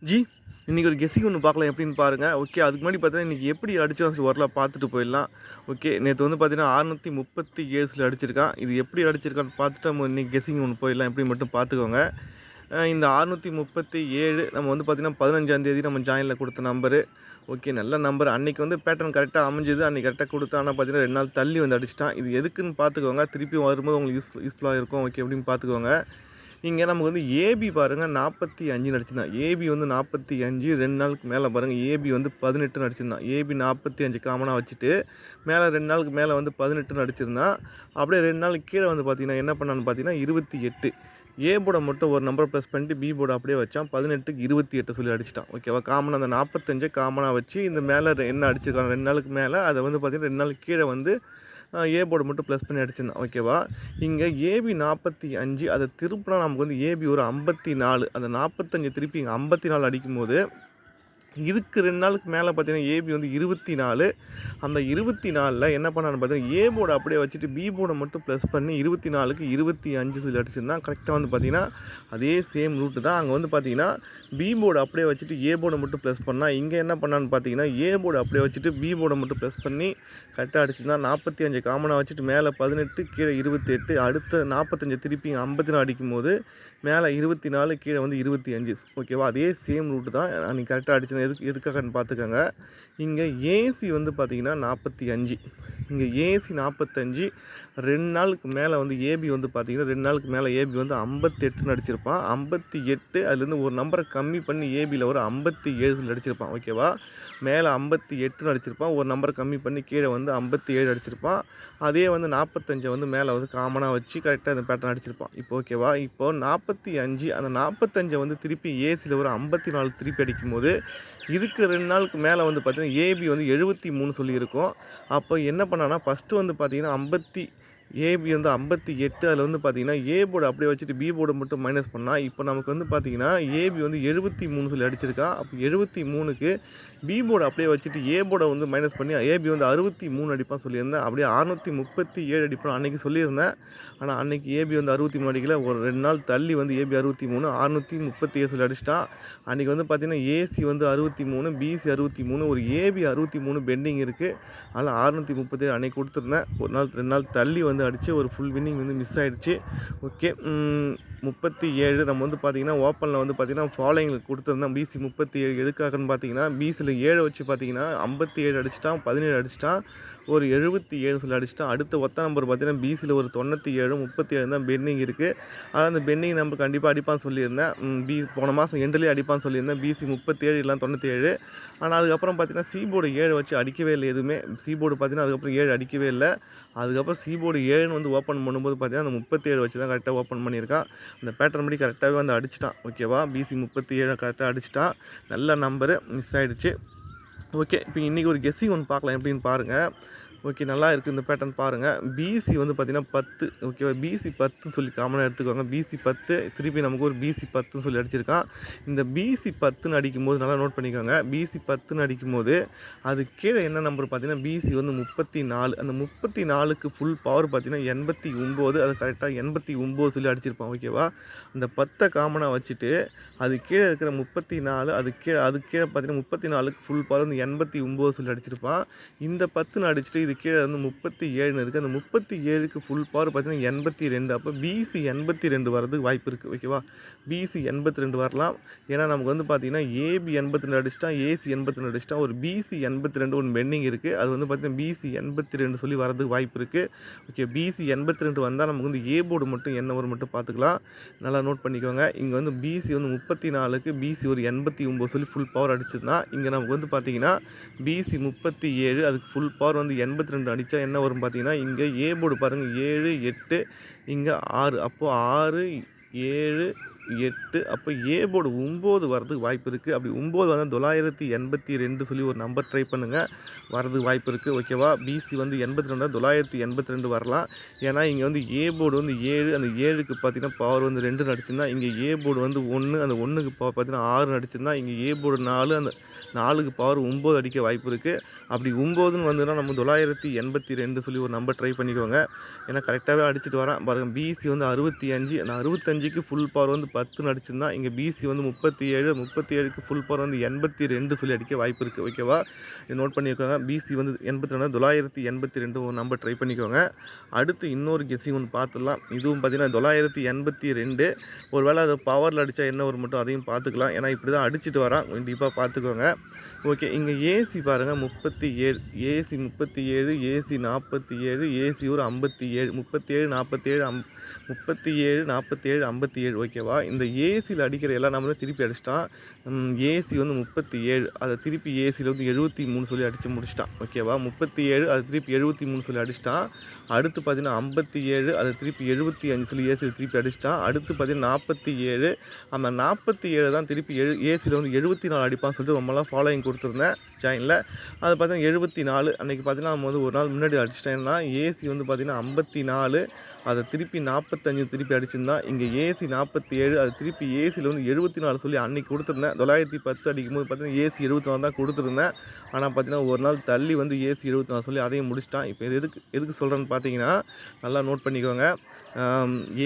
G, இன்னைக்கு ஒரு guessing ஒண்ணு பார்க்கலாம் எப்படின்னு பாருங்க. ஓகே. அதுக்கு முன்னாடி பார்த்தீங்கன்னா, இன்னைக்கு எப்படி அடிச்சான்னு சொல்லி ஓரளவு பார்த்துட்டு போயிடலாம். ஓகே. நேத்து வந்து பார்த்தீங்கன்னா, 637 சொல்லி அடிச்சிருக்கான். இது எப்படி அடிச்சிருக்கான்னு பார்த்துட்டு நம்ம இன்னைக்கு கெஸ்ஸிங் ஒண்ணு போயிடலாம். எப்படின்னு மட்டும் பார்த்துக்கோங்க. இந்த 637 நம்ம வந்து பார்த்தீங்கன்னா, 15ஆம் தேதி நம்ம ஜாயின்ல குடுத்த நம்பரு. ஓகே. நல்ல நம்பர். அன்னைக்கு வந்து பேட்டர்ன் கரெக்ட்டா அமைஞ்சது. அன்னைக்கு கரெக்ட்டா குடுத்தான். ஆனா பார்த்தீங்கன்னா, 2 நாள் தள்ளி வந்து அடிச்சுட்டான். இது எதுக்குன்னு பார்த்துக்கோங்க. திருப்பி வரும்போது உங்களுக்கு யூஸ்ஃபுல்லா இருக்கும். ஓகே. எப்படின்னு பார்த்துக்கோங்க. இங்க நமக்கு வந்து ஏபி பாருங்க 45 அடிச்சிருந்தான். ஏபி வந்து 45 2 நாளுக்கு மேல பாருங்க ஏபி வந்து 18 அடிச்சிருந்தான். ஏபி 45 காமனா வச்சுட்டு, மேல 2 நாளுக்கு மேல வந்து 18 அடிச்சிருந்தான். அப்படியே 2 நாளுக்கு கீழ வந்து பார்த்தீங்கன்னா, என்ன பண்ணான்னு பார்த்தீங்கன்னா 28. ஏ போர்ட மட்டும் ஒரு நம்பர ப்ளஸ் பண்ணிட்டு பி போர்ட அப்படியே வச்சான். 18க்கு 28 சொல்லி அடிச்சுட்டான். ஓகேவா? காமனா அந்த 45 காமனா வச்சு இந்த மேல என்ன அடிச்சிருக்கான் 2 நாளுக்கு மேல அத வந்து பார்த்தீங்கன்னா 2 நாளுக்கு கீழ வந்து ஏ போர்டு மட்டும் ப்ளஸ் பண்ணி அடிச்சிருந்தான். ஓகேவா? இங்க ஏபி 45 அத திருப்புனா நமக்கு வந்து ஏபி ஒரு 54 அந்த 45 திருப்பி இங்க 54 அடிக்கும்போது, இதுக்கு 2 நாளுக்கு மேல பார்த்தீங்கன்னா, ஏபி வந்து 24 அந்த 24ல என்ன பண்ணான்னு பார்த்தீங்கன்னா, ஏ போர்ட அப்படியே வச்சுட்டு பி போர்ட மட்டும் ப்ளஸ் பண்ணி 24க்கு 25 சொல்லி அடிச்சிருந்தான். கரெக்ட்டா வந்து பார்த்தீங்கன்னா, அதே சேம் ரூட் தான். அங்க வந்து பார்த்தீங்கன்னா, பி போர்ட அப்படியே வச்சுட்டு ஏ போர்ட மட்டும் ப்ளஸ் பண்ணா, இங்க என்ன பண்ணான்னு பார்த்தீங்கன்னா, ஏ போர்ட அப்படியே வச்சுட்டு பி போர்ட மட்டும் ப்ளஸ் பண்ணி கரெக்ட்டா அடிச்சிருந்தான். 45 காமனா வச்சுட்டு மேல 18 கீழ 28 அடுத்த 45 திருப்பி 54 அடிக்கும்போது, மேல 24 கீழ வந்து 25 ஓகேவா? அதே சேம் ரூட் தான். அன்னைக்கு கரெக்ட்டா அடிச்சது எதுக்காகன்னு பார்த்துக்கங்க. இங்க ஏசி வந்து பார்த்தீங்கன்னா 45 இங்க ஏசி 45 2 நாளுக்கு மேல வந்து ஏபி வந்து பார்த்தீங்கன்னா, 2 நாளுக்கு மேல ஏபி வந்து 58ன்னு அடிச்சிருப்பான். 58 அதுலேருந்து ஒரு நம்பர கம்மி பண்ணி ஏபில ஒரு 57 அடிச்சிருப்பான். ஓகேவா? மேல 58ன்னு அடிச்சிருப்பான். ஒரு நம்பர கம்மி பண்ணி கீழ வந்து 57 அடிச்சிருப்பான். அதே வந்து 45 வந்து மேல வந்து காமனா வச்சு கரெக்ட்டா இந்த பேட்டர்ன் அடிச்சிருப்பான். இப்போ ஓகேவா? இப்போ 45 அந்த 45 வந்து திருப்பி ஏசில ஒரு 54 திருப்பி அடிக்கும்போது, இதுக்கு 2 நாளுக்கு மேல வந்து பார்த்தீங்கன்னா, ஏபி வந்து 73 சொல்லியிருக்கும். அப்போ என்ன பண்ணான்னா, ஃபர்ஸ்ட்டு வந்து பார்த்தீங்கன்னா, ஏபி வந்து 58 அதில வந்து பார்த்தீங்கன்னா, ஏ போர்ட அப்படியே வச்சுட்டு பி போர்ட மட்டும் மைனஸ் பண்ணா, இப்போ நமக்கு வந்து பார்த்தீங்கன்னா, ஏபி வந்து 73 சொல்லி அடிச்சிருக்கான். அப்போ 73க்கு பி போர்ட அப்படியே வச்சுட்டு ஏ போர்ட வந்து மைனஸ் பண்ணி ஏபி வந்து 63 அடிப்பான்னு சொல்லியிருந்தேன். அப்படியே 637 அடிப்பான்னு அன்னைக்கு சொல்லியிருந்தேன். ஆனா, அன்னைக்கு ஏபி வந்து 63 அடிக்கல. ஒரு 2 நாள் தள்ளி வந்து ஏபி 63 637 சொல்லி அடிச்சிட்டான். அன்னைக்கு வந்து பார்த்தீங்கன்னா, ஏசி வந்து 63 பிசி 63 ஒரு ஏபி 63 பெண்டிங் இருக்கு. அதனால 637 அன்னைக்கு குடுத்துருந்தேன். 1 நாள் 2 நாள் தள்ளி வந்து அடிச்சு ஒரு ஃபுல் வின்னிங் வந்து மிஸ் ஆயிடுச்சு. ஓகே. 37 நம்ம வந்து பார்த்தீங்கன்னா, ஓப்பன்ல வந்து பார்த்தீங்கன்னா, ஃபாலோயிங்ல குடுத்துருந்தேன். பிசி 37 எதுக்காகன்னு பார்த்தீங்கன்னா, பிசில 7 வச்சு பார்த்தீங்கன்னா, 57 அடிச்சுட்டான், 17 அடிச்சுட்டான். ஒரு 77 சொல்லி அடிச்சுட்டான். அடுத்த ஒத்த நம்பர் பார்த்தீங்கன்னா, பிசில ஒரு 97, 37 தான் பெண்டிங் இருக்கு. அதான் அந்த பெண்டிங் நம்பர் கண்டிப்பா அடிப்பான்னு சொல்லியிருந்தேன். போன மாசம் எண்டுலயே அடிப்பான்னு சொல்லியிருந்தேன். பிசி 37 இல்ல 97. ஆனா, அதுக்கப்புறம் பார்த்தீங்கன்னா, சி போர்டு 7 வச்சு அடிக்கவே இல்ல எதுவுமே. சி போர்டு பார்த்தீங்கன்னா, அதுக்கப்புறம் 7 அடிக்கவே இல்ல. அதுக்கப்புறம் சி போர்டு 7ன்னு வந்து ஓப்பன் பண்ணும்போது பார்த்தீங்கன்னா, அந்த 37 வச்சு தான் கரெக்ட்டா ஓப்பன் பண்ணியிருக்கான். அந்த பேட்டர்ன் படி கரெக்ட்டாவே வந்து அடிச்சுட்டான். ஓகேவா? பிசி 37 கரெக்ட்டா அடிச்சுட்டான். நல்ல நம்பரு மிஸ் ஆயிடுச்சு. ஓகே. இப்போ இன்னைக்கு ஒரு கெஸ்ஸிங் ஒண்ணு பார்க்கலாம் எப்படின்னு பாருங்க. ஓகே. நல்லா இருக்கு இந்த பேட்டர்ன் பாருங்க. பிசி வந்து பார்த்தீங்கன்னா 10 ஓகேவா? பிசி 10ன்னு சொல்லி காமனா எடுத்துக்கோங்க. பிசி 10 திருப்பி நமக்கு ஒரு பிசி 10ன்னு சொல்லி அடிச்சிருக்கான். இந்த பிசி 10ன்னு அடிக்கும்போது நல்லா நோட் பண்ணிக்கோங்க. பிசி 10ன்னு அடிக்கும்போது, அதுக்கு கீழ என்ன நம்பர் பார்த்தீங்கன்னா, பிசி வந்து 34 அந்த 34க்கு ஃபுல் பவர் பார்த்தீங்கன்னா 89 அது கரெக்ட்டா 89 சொல்லி அடிச்சிருப்பான். ஓகேவா? அந்த 10 காமனா வச்சுட்டு, அதுக்கு கீழ இருக்கிற 34 அதுக்கு கீழ பார்த்தீங்கன்னா 34க்கு ஃபுல் பவர் வந்து 89 சொல்லி அடிச்சிருப்பான். இந்த 10ன்னு அடிச்சுட்டு இது கீழ வந்து 37ன்னு இருக்கு. அந்த 37க்கு ஃபுல் பவர் பார்த்தீங்கன்னா 82 அப்போ பிசி 82 வரதுக்கு வாய்ப்பு இருக்கு. ஓகேவா? பிசி 82 வரலாம். ஏன்னா நமக்கு வந்து பார்த்தீங்கன்னா, ஏபி 82 அடிச்சுட்டான், ஏசி 82 அடிச்சுட்டான். ஒரு பிசி 82 ஒண்ணு பெண்டிங் இருக்கு. அது வந்து பார்த்தீங்கன்னா, பிசி 82 சொல்லி வரதுக்கு வாய்ப்பு இருக்கு. ஓகே. பிசி 82 வந்தா நமக்கு வந்து ஏ போர்டு மட்டும் என்ன வரும் மட்டும் பார்த்துக்கலாம். நல்லா நோட் பண்ணிக்கோங்க. இங்க வந்து பிசி வந்து 34க்கு பிசி ஒரு 89 சொல்லி ஃபுல் பவர் அடிச்சிருந்தான். இங்க நமக்கு வந்து பார்த்தீங்கன்னா, பிசி 37 அதுக்கு ஃபுல் பவர் வந்து 82 அடிச்சா என்ன வரும் பார்த்தீங்கன்னா, இங்க ஏ போர்டு பாருங்க 7, 8 இங்க 6 அப்போ 6, 7, 8 அப்போ ஏ போர்டு 9 வரதுக்கு வாய்ப்பு இருக்கு. அப்படி 9 வந்தா 982 சொல்லி ஒரு நம்பர் ட்ரை பண்ணுங்க. வரதுக்கு வாய்ப்பு இருக்கு. ஓகேவா? பிசி வந்து 82 982 வரலாம். ஏன்னா இங்க வந்து ஏ போர்டு வந்து 7 அந்த 7க்கு பார்த்தீங்கன்னா, பவர் வந்து 2ன்னு அடிச்சிருந்தா, இங்க ஏ போர்டு வந்து 1 அந்த 1க்கு பவர் பார்த்தீங்கன்னா 6ன்னு அடிச்சிருந்தா, இங்க ஏ போர்டு 4 அந்த 4க்கு பவர் 9 அடிக்க வாய்ப்பு இருக்கு. அப்படி 9ன்னு வந்ததுன்னா நம்ம 982 சொல்லி ஒரு நம்பர் ட்ரை பண்ணிக்கோங்க. ஏன்னா கரெக்ட்டாவே அடிச்சுட்டு வரான். பாருங்க பிசி வந்து 65 அந்த 65க்கு ஃபுல் பவர் வந்து 10ன்னு அடிச்சிருந்தான். இங்கே பிசி வந்து 37, 37க்கு ஃபுல் பவர் வந்து 82 சொல்லி அடிக்க வாய்ப்பு இருக்குது. ஓகேவா, இது நோட் பண்ணிக்கோங்க. பிசி வந்து 82 982 ஒரு நம்பர் ட்ரை பண்ணிக்கோங்க. அடுத்து இன்னொரு கெஸ்ஸிங் ஒன்று பார்த்துடலாம். இதுவும் பார்த்தீங்கன்னா 982. ஒரு வேளை அது பவரில் அடித்தா என்ன வரும் மட்டும் அதையும் பார்த்துக்கலாம். ஏன்னா இப்படி தான் அடிச்சுட்டு வரான், கண்டிப்பாக பார்த்துக்கோங்க. ஓகே, இங்கே ஏசி பாருங்கள் 37, ஏசி 37, ஏசி 47, ஏசி ஒரு 57, 37 47 37 47 57. ஓகேவா, இந்த ஏசியில் அடிக்கிற எல்லா நம்பரும் திருப்பி அடிச்சிட்டான். ஏசி வந்து 37, அதை திருப்பி ஏசியில் வந்து 73 சொல்லி அடித்து முடிச்சிட்டான். ஓகேவா, 37 அதை திருப்பி 73 சொல்லி அடிச்சிட்டான். அடுத்து பார்த்தீங்கன்னா 57, அதை திருப்பி 75 சொல்லி ஏசியில் திருப்பி அடிச்சிட்டான். அடுத்து பார்த்தீங்கன்னா 47, அந்த 47 தான் திருப்பி ஏசியில் வந்து 74 அடிப்பான்னு சொல்லிட்டு ரொம்பலாம் ஃபாலோயிங் கொடுத்துருந்தேன் ஜாயினில். அது பார்த்தீங்கன்னா 74 அன்றைக்கி பார்த்தீங்கன்னா நம்ம வந்து ஒரு நாள் முன்னாடி அடிச்சிட்டேன்னா ஏசி வந்து பார்த்தீங்கன்னா 54, அதை திருப்பி 45 திருப்பி அடிச்சிருந்தான். இங்கே ஏசி 47, அது திருப்பி ஏசியில் வந்து 74 சொல்லி அன்றைக்கி கொடுத்துருந்தேன். 910 அடிக்கும்போது பார்த்தீங்கன்னா ஏசி 74 தான் கொடுத்துருந்தேன். ஆனால் பார்த்தீங்கன்னா ஒரு நாள் தள்ளி வந்து ஏசி 74 சொல்லி அதையும் முடிச்சிட்டான். இப்போ இது எதுக்கு சொல்கிறேன்னு பார்த்தீங்கன்னா நல்லா நோட் பண்ணிக்கோங்க.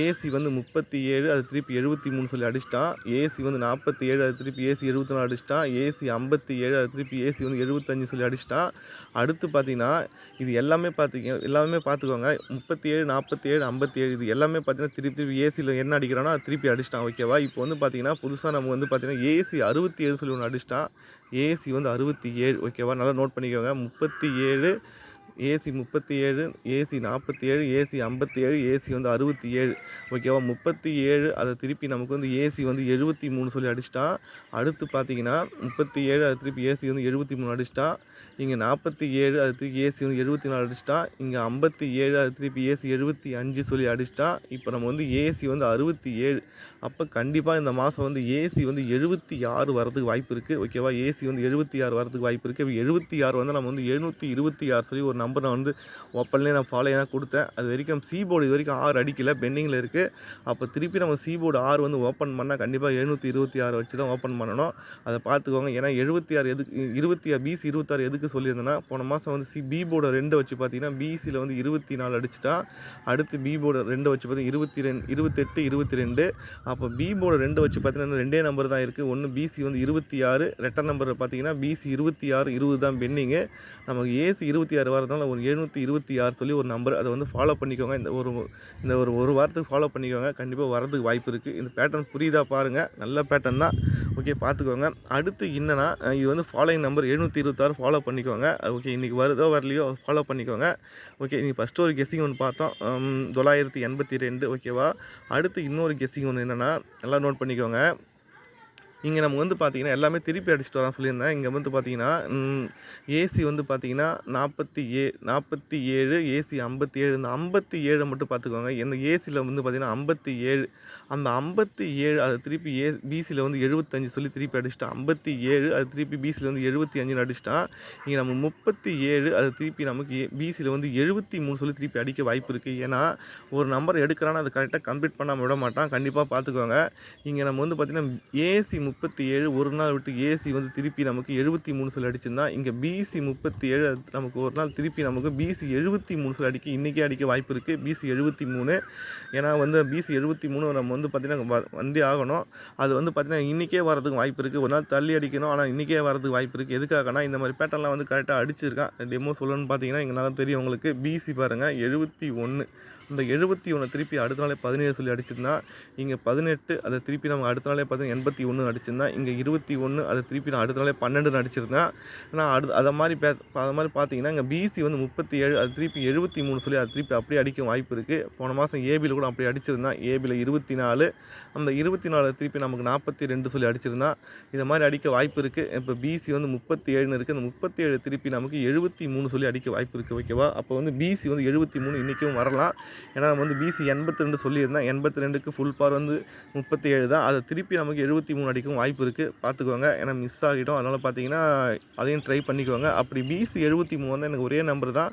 ஏசி வந்து 37, அது திருப்பி 73 சொல்லி அடிச்சிட்டான். ஏசி வந்து 47, அது திருப்பி ஏசி 74 அடிச்சிட்டான். ஏசி 57, அது திருப்பி ஏசி வந்து 75 சொல்லி அடிச்சிட்டான். அடுத்து பார்த்தீங்கன்னா இது எல்லாமே பார்த்துக்கோங்க. 37, 47, 57 இது எல்லாமே பார்த்தீங்கன்னா திருப்பி ஏசியில் என்ன அடிக்கிறானோ அது திருப்பி அடிச்சிட்டான். ஓகேவா, இப்போ வந்து பார்த்தீங்கன்னா புதுசாக நம்ம வந்து பார்த்தீங்கன்னா ஏசி 67 சொல்லி ஒன்று அடிச்சிட்டான். ஏசி வந்து 67. ஓகேவா, நல்லா நோட் பண்ணிக்கோங்க. 37, ஏசி 37, ஏசி 47, ஏசி 57, ஏசி வந்து 67. ஓகேவா, 37 அதை திருப்பி நமக்கு வந்து ஏசி வந்து 73 சொல்லி அடிச்சிட்டான். அடுத்து பார்த்தீங்கன்னா 37, அது திருப்பி ஏசி வந்து 73 அடிச்சிட்டான். இங்கே 47, அது திருப்பி ஏசி வந்து 74 அடிச்சிட்டான். இங்கே 57, அது திருப்பி ஏசி 75 சொல்லி அடிச்சிட்டான். இப்போ நம்ம வந்து ஏசி வந்து 67. அப்போ கண்டிப்பாக இந்த மாதம் வந்து ஏசி வந்து 76 வரதுக்கு வாய்ப்பு இருக்குது. ஓகேவா, ஏசி வந்து 76 வரதுக்கு வாய்ப்பு இருக்குது. 76 வந்து நம்ம வந்து 726 சொல்லி ஒரு நம்பர் நான் வந்து ஓப்பன்லேயே நான் ஃபாலோயாக கொடுத்தேன். அது வரைக்கும் போர்டு இது வரைக்கும் 6 அடிக்கல, பெண்டிங்கில் இருக்குது. அப்போ திருப்பி நம்ம போர்டு 6 வந்து ஓப்பன் பண்ணால் கண்டிப்பாக 726 வச்சு தான் ஓப்பன் பண்ணணும். அதை பார்த்துக்கோங்க. ஏன்னா 76 எதுக்கு பிசி 26 எதுக்கு சொல்லியிருந்தேன்னா, போன மாதம் வந்து போர்டை 2 வச்சு பார்த்தீங்கன்னா பிசியில் வந்து 24 அடிச்சிட்டான். அடுத்து போர்டை 2 வச்சு பார்த்தீங்கன்னா 28 22. அப்போ போர்டை 2 வச்சு பார்த்தீங்கன்னா 2 நம்பர் தான் இருக்குது. ஒன்று பிசி வந்து 26, ரெட்டர் நம்பர் பார்த்தீங்கன்னா பிசி 26 20 தான் பெண்டிங்கு. நமக்கு ஏசி 26 வரதுனால ஒரு 726 சொல்லி ஒரு நம்பர், அதை வந்து ஃபாலோ பண்ணிக்கோங்க. இந்த ஒரு வாரத்துக்கு ஃபாலோ பண்ணிக்கோங்க, கண்டிப்பாக வரதுக்கு வாய்ப்பு இருக்குது. இந்த பேட்டர்ன் புரியுதா பாருங்கள், நல்ல பேட்டர்ன் தான். ஓகே, பார்த்துக்கோங்க. அடுத்து என்னன்னா இது வந்து ஃபாலோயிங் நம்பர் 726 ஃபாலோ பண்ணிக்கோங்க. ஓகே, இன்றைக்கி வருதோ வரலையோ ஃபாலோ பண்ணிக்கோங்க. ஓகே, இன்றைக்கி ஃபஸ்ட்டு ஒரு கெஸ்ஸிங் ஒன்று பார்த்தோம், 982. ஓகேவா, அடுத்து இன்னொரு கெஸ்ஸிங் ஒன்று என்னென்னா நல்லா நோட் பண்ணிக்கோங்க. இங்கே நம்ம வந்து பார்த்திங்கன்னா எல்லாமே திருப்பி அடிச்சுட்டு வரான்னு சொல்லியிருந்தேன். இங்கே வந்து பார்த்திங்கன்னா ஏசி வந்து பார்த்திங்கன்னா 47, ஏசி 57. இந்த 57 மட்டும் பார்த்துக்கோங்க. இந்த ஏசியில் வந்து பார்த்திங்கன்னா 57, அந்த 57 அதை திருப்பி பிசியில் வந்து 75 சொல்லி திருப்பி அடிச்சிட்டான். 57 அது திருப்பி பிசியில் வந்து 75 அடிச்சிட்டான். இங்கே நம்ம 37 அது திருப்பி நமக்கு பிசியில் வந்து 73 சொல்லி திருப்பி அடிக்க வாய்ப்பு இருக்குது. ஏன்னா ஒரு நம்பர் எடுக்கிறான்னா அது கரெக்டாக கம்ப்ளீட் பண்ணாமல் விட மாட்டான், கண்டிப்பாக பார்த்துக்கோங்க. இங்கே நம்ம வந்து பார்த்திங்கன்னா ஏசி 37 ஒரு நாள் விட்டு ஏசி வந்து திருப்பி நமக்கு 73 சொல்லி அடிச்சிருந்தான். இங்கே பிசி 37 நமக்கு ஒரு நாள் திருப்பி நமக்கு பிசி 73 சொல்லி இன்றைக்கே அடிக்க வாய்ப்பு இருக்குது. பிசி 73, ஏன்னா வந்து பிசி 73 நம்ம வந்து பார்த்திங்கன்னா வந்தே ஆகணும். அது வந்து பார்த்திங்கன்னா இன்றைக்கே வரதுக்கு வாய்ப்பு இருக்குது. ஒரு நாள் தள்ளி அடிக்கணும், ஆனால் இன்றைக்கே வரதுக்கு வாய்ப்பு இருக்குது. எதுக்காகனா இந்த மாதிரி பேட்டர்லாம் வந்து கரெக்டாக அடிச்சிருக்கான். டெமோ சொல்லணும்னு பார்த்தீங்கன்னா இங்கே நல்லா தெரியும் உங்களுக்கு. பிசி பாருங்கள் 71, இந்த 71 திருப்பி அடுத்த நாளே 17 சொல்லி அடிச்சிருந்தான். இங்கே 18 அதை திருப்பி நம்ம அடுத்த நாளே பார்த்தீங்கன்னா 81 அடிச்சிருந்தான். இங்கே 21 அதை திருப்பி நான் அடுத்த நாளே 12 அடிச்சிருந்தேன். ஆனால் அதை மாதிரி பார்த்தீங்கன்னா இங்கே பிசி வந்து 37 அது திருப்பி 73 சொல்லி அது திருப்பி அப்படியே அடிக்க வாய்ப்பு இருக்குது. போன மாதம் ஏபியில் கூட அப்படி அடிச்சிருந்தான். ஏபியில் 24, அந்த 24 திருப்பி நமக்கு 42 சொல்லி அடிச்சிருந்தான். இதை மாதிரி அடிக்க வாய்ப்பு இருக்குது. இப்போ பிசி வந்து 37 இருக்குது. அந்த 37 திருப்பி நமக்கு 73 சொல்லி அடிக்க வாய்ப்பு இருக்குது. ஓகேவா, அப்போ வந்து பிசி வந்து 73 இன்றைக்கும் வரலாம். ஏன்னா நம்ம வந்து பிசி 82 சொல்லியிருந்தேன். 82க்கு ஃபுல் பவர் வந்து 37 தான். அதை திருப்பி நமக்கு 73 அடிக்கும் வாய்ப்பு இருக்குது, பார்த்துக்கோங்க. ஏன்னா மிஸ் ஆகிட்டோம், அதனால் பார்த்தீங்கன்னா அதையும் ட்ரை பண்ணிக்கோங்க. அப்படி பிசி 73 வந்து எனக்கு ஒரே நம்பர் தான்,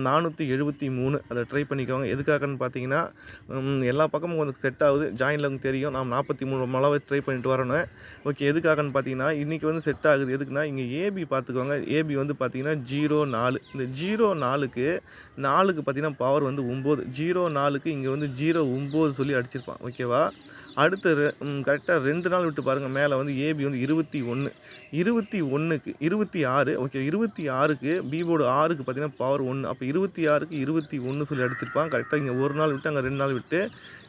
473. அதை ட்ரை பண்ணிக்கோங்க. எதுக்காகன்னு பார்த்தீங்கன்னா எல்லா பக்கமும் கொஞ்சம் செட் ஆகுது. ஜாயினில் உங்களுக்கு தெரியும், நாம் 43 ரொம்ப நாளாக ட்ரை பண்ணிட்டு வரணும். ஓகே, எதுக்காகன்னு பார்த்தீங்கன்னா இன்றைக்கி வந்து செட் ஆகுது. எதுக்குன்னா இங்கே ஏபி பார்த்துக்கோங்க. ஏபி வந்து பார்த்தீங்கன்னா 04, இந்த 04க்கு 4க்கு பார்த்தீங்கன்னா பவர் வந்து 9, 04க்கு இங்கே வந்து 09 சொல்லி அடிச்சிருப்பான். ஓகேவா, அடுத்து கரெக்டாக 2 நாள் விட்டு பாருங்கள். மேலே வந்து ஏபி வந்து 21, 21க்கு 26, ஓகே 26க்கு பி போர்டு 6க்கு பார்த்தீங்கன்னா பவர் 1. அப்போ 26க்கு 21 சொல்லி அடிச்சிருப்பான். கரெக்டாக இங்கே 1 நாள் விட்டு அங்கே 2 நாள் விட்டு,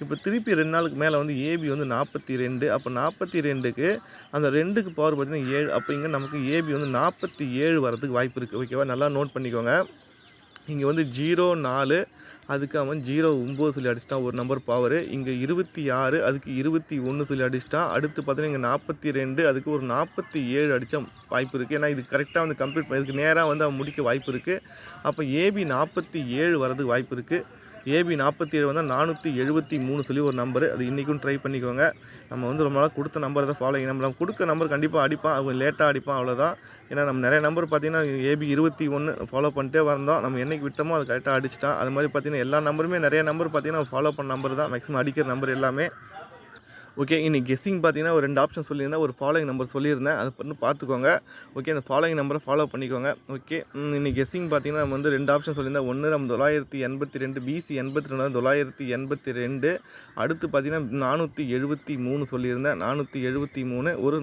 இப்போ திருப்பி 2 நாளுக்கு மேலே வந்து ஏபி வந்து 42. அப்போ 42க்கு அந்த 2க்கு பவர் பார்த்தீங்கன்னா 7. அப்போ இங்கே நமக்கு ஏபி வந்து 47 வரதுக்கு வாய்ப்பு இருக்குது. ஓகேவா, நல்லா நோட் பண்ணிக்கோங்க. இங்கே வந்து 04, அதுக்கு அவன் 09 சொல்லி அடிச்சிட்டான் ஒரு நம்பர் பவரு. இங்கே 26, அதுக்கு 21 சொல்லி அடிச்சிட்டான். அடுத்து பார்த்தீங்கன்னா இங்கே 42, அதுக்கு ஒரு 47 அடித்தா வாய்ப்பு இருக்குது. ஏன்னா இது கரெக்டாக வந்து கம்ப்ளீட் இதுக்கு நேராக வந்து அவன் முடிக்க வாய்ப்பு இருக்குது. அப்போ ஏபி 47 வரதுக்கு வாய்ப்பு இருக்குது. ஏபி 47 வந்தால் 473 சொல்லி ஒரு நம்பரு. அது இன்றைக்கும் ட்ரை பண்ணிக்கோங்க. நம்ம வந்து ரொம்ப நாளாக கொடுத்த நம்பரை தான் ஃபாலோயிங் நம்பர். நம்ம கொடுக்க நம்பர் கண்டிப்பாக அடிப்பான். அவங்க லேட்டாக அடிப்பான், அவ்வளோதான். ஏன்னா நம்ம நிறைய நம்பர் பார்த்தீங்கன்னா ஏபி 21 ஃபாலோ பண்ணிட்டே வந்தோம். நம்ம என்னைக்கு விட்டோமோ அது கரெக்டாக அடிச்சிட்டான். அது மாதிரி பார்த்தீங்கன்னா எல்லா நம்பருமே நிறைய நம்பர் பார்த்தீங்கன்னா ஃபாலோ பண்ண நம்பர் தான் மேக்ஸிமம் அடிக்கிற நம்பர் எல்லாமே. ஓகே, இன்னைக்கு கெஸ்ஸிங் பார்த்தீங்கன்னா ஒரு 2 ஆப்ஷன் சொல்லியிருந்தேன். ஒரு ஃபாலோயிங் நம்பர் சொல்லியிருந்தேன். அது வந்து பார்த்துக்கோங்க. ஓகே, அந்த ஃபாலோயிங் நம்பரை ஃபாலோ பண்ணிக்கோங்க. ஓகே, இன்னைக்கு கெஸ்ஸிங் பார்த்தீங்கன்னா நம்ம வந்து 2 ஆப்ஷன் சொல்லியிருந்தேன். ஒன்று நம்ம 982, பிசி 82, 982. அடுத்து பார்த்தீங்கன்னா 473 சொல்லியிருந்தேன். 473 ஒரு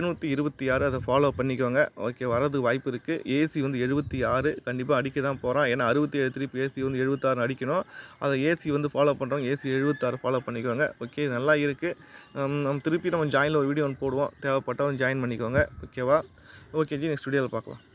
726 அதை ஃபாலோ பண்ணிக்கோங்க. ஓகே, வரதுக்கு வாய்ப்பு இருக்குது. ஏசி வந்து 76 கண்டிப்பாக அடிக்க தான் போகிறான். ஏன்னா 67 திருப்பி ஏசி வந்து 76 அடிக்கணும். அதை ஏசி வந்து ஃபாலோ பண்ணுறவங்க ஏசி 76 ஃபாலோ பண்ணிக்கோங்க. ஓகே, நல்லா இருக்குது. நம்ம திருப்பி நம்ம ஜாயினில் ஒரு வீடியோ ஒன்று போடுவோம். தேவைப்பட்டவங்க ஜாயின் பண்ணிக்கோங்க. ஓகேவா? ஓகே ஜி, நெக்ஸ்ட் வீடியோவில் பார்க்கலாம்.